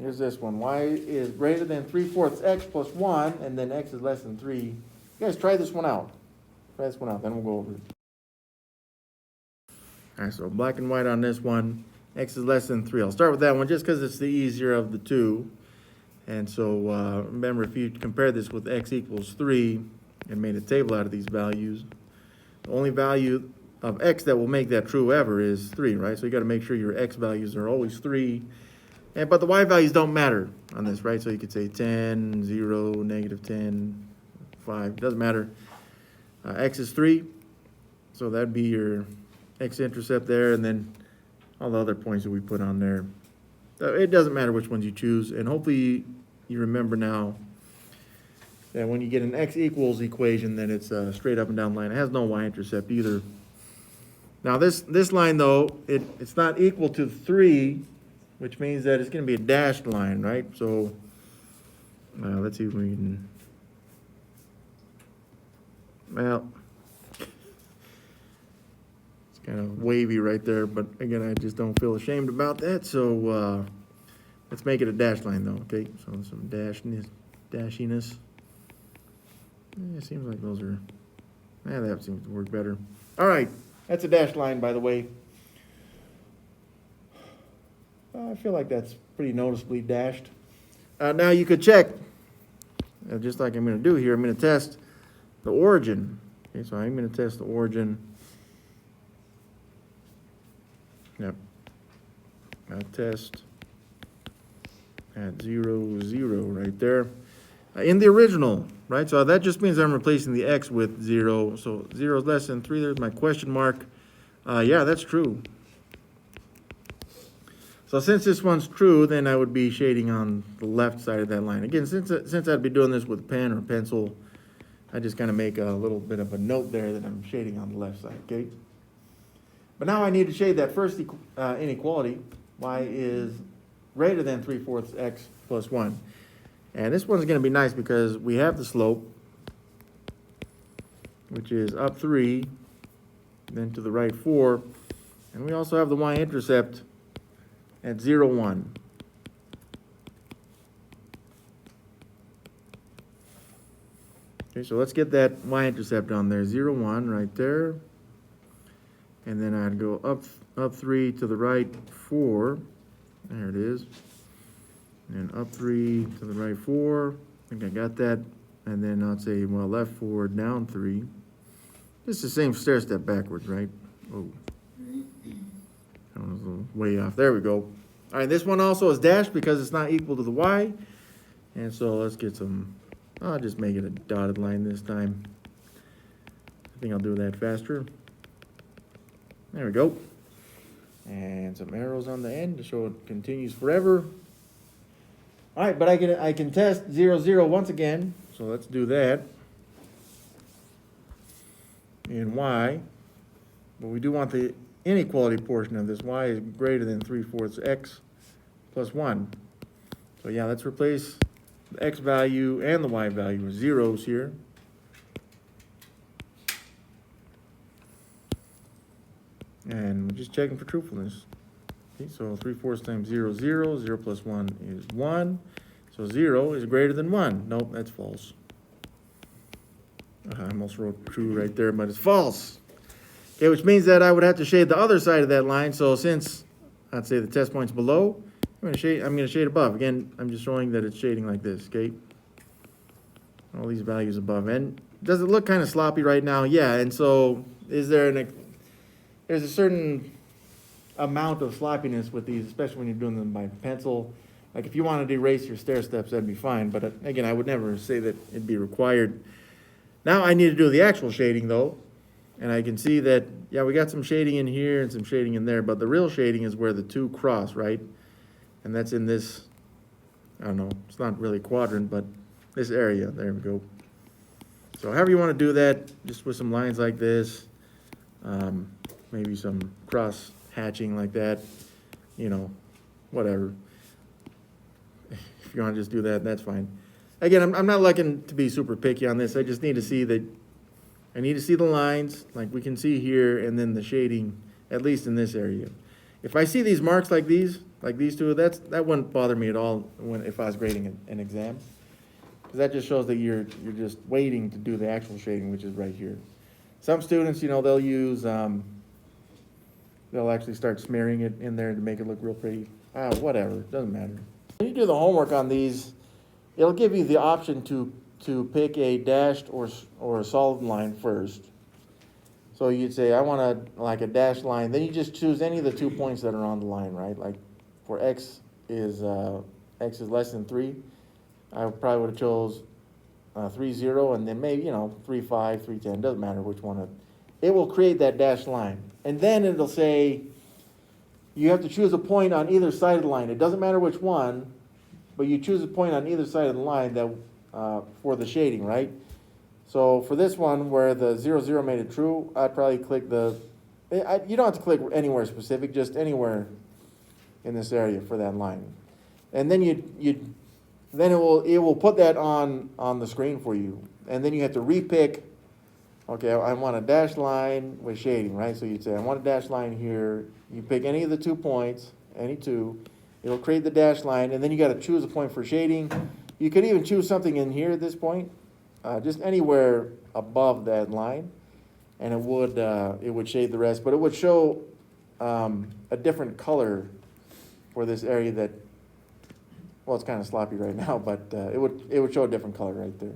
here's this one. Y is greater than 3/4 x plus 1, and then x is less than 3. You guys try this one out. Try this one out, then we'll go over it. All right, so black and white on this one. X is less than 3. I'll start with that one just because it's the easier of the two. And so remember, if you compare this with x equals 3 and made a table out of these values, the only value of x that will make that true ever is 3, right? So you got to make sure your x values are always 3. But the y values don't matter on this, right? So you could say 10, 0, negative 10, 5. Doesn't matter. X is 3. So that'd be your x-intercept there, and then all the other points that we put on there. It doesn't matter which ones you choose, and hopefully you remember now that when you get an x equals equation, then it's a straight up and down line. It has no y-intercept either. Now this line though, it's not equal to 3, which means that it's going to be a dashed line, right? So let's see if we can, well, kind of wavy right there, but again, I just don't feel ashamed about that. So let's make it a dash line though, okay? So some dashiness. It seems like those are, that seems to work better. All right, that's a dash line, by the way. I feel like that's pretty noticeably dashed. Now you could check, just like I'm going to do here, I'm going to test the origin. Okay, so I'm going to test the origin. Yep. I'll test at 0, 0 right there. In the original, right? So that just means I'm replacing the x with 0. So 0 is less than 3. There's my question mark. Yeah, that's true. So since this one's true, then I would be shading on the left side of that line. Again, since I'd be doing this with a pen or pencil, I just kind of make a little bit of a note there that I'm shading on the left side, okay? But now I need to shade that first inequality. Y is greater than 3/4 x plus 1. And this one's going to be nice because we have the slope, which is up 3, then to the right 4. And we also have the y-intercept at 0, 1. Okay, so let's get that y-intercept on there. 0, 1 right there. And then I'd go up 3 to the right 4. There it is. And up 3 to the right 4. I think I got that. And then I'd say, well, left 4, down 3. It's the same stair step backwards, right? Oh. That was a little way off. There we go. All right, this one also is dashed because it's not equal to the y. And so let's get some, I'll just make it a dotted line this time. I think I'll do that faster. There we go. And some arrows on the end to show it continues forever. All right, but I can test 0, 0 once again. So let's do that. And y, but we do want the inequality portion of this. Y is greater than 3/4 x plus 1. So yeah, let's replace the x value and the y value with zeros here. And we're just checking for truthfulness. Okay, so 3/4 times 0, 0. 0 plus 1 is 1. So 0 is greater than 1. Nope, that's false. I almost wrote true right there, but it's false. Okay, which means that I would have to shade the other side of that line. So since I'd say the test point's below, I'm gonna shade above. Again, I'm just showing that it's shading like this, okay? All these values above. And does it look kind of sloppy right now? Yeah, and so is there there's a certain amount of sloppiness with these, especially when you're doing them by pencil. Like if you wanted to erase your stair steps, that'd be fine. But again, I would never say that it'd be required. Now I need to do the actual shading though. And I can see that, yeah, we got some shading in here and some shading in there, but the real shading is where the two cross, right? And that's in this, I don't know, it's not really quadrant, but this area, there we go. So however you want to do that, just with some lines like this, maybe some cross hatching like that, you know, whatever. If you want to just do that, that's fine. Again, I'm not looking to be super picky on this. I just need to see that, I need to see the lines like we can see here, and then the shading, at least in this area. If I see these marks like these, like these two, that wouldn't bother me at all if I was grading an exam. Because that just shows that you're just waiting to do the actual shading, which is right here. Some students, they'll use, they'll actually start smearing it in there to make it look real pretty. Whatever, doesn't matter. When you do the homework on these, it'll give you the option to pick a dashed or a solid line first. So you'd say, I want a dashed line. Then you just choose any of the 2 points that are on the line, right? Like for x is less than 3. I probably would have chose 3, 0, and then maybe, 3, 5, 3, 10. Doesn't matter which one. It will create that dashed line. And then it'll say, you have to choose a point on either side of the line. It doesn't matter which one, but you choose a point on either side of the line that for the shading, right? So for this one, where the 0, 0 made it true, I'd probably click you don't have to click anywhere specific, just anywhere in this area for that line. And then then it will put that on the screen for you. And then you have to repick, okay, I want a dashed line with shading, right? So you'd say, I want a dashed line here. You pick any of the 2 points, any two. It'll create the dashed line, and then you got to choose a point for shading. You could even choose something in here at this point, just anywhere above that line, and it would shade the rest. But it would show a different color for this area that, well, it's kind of sloppy right now, but it would show a different color right there.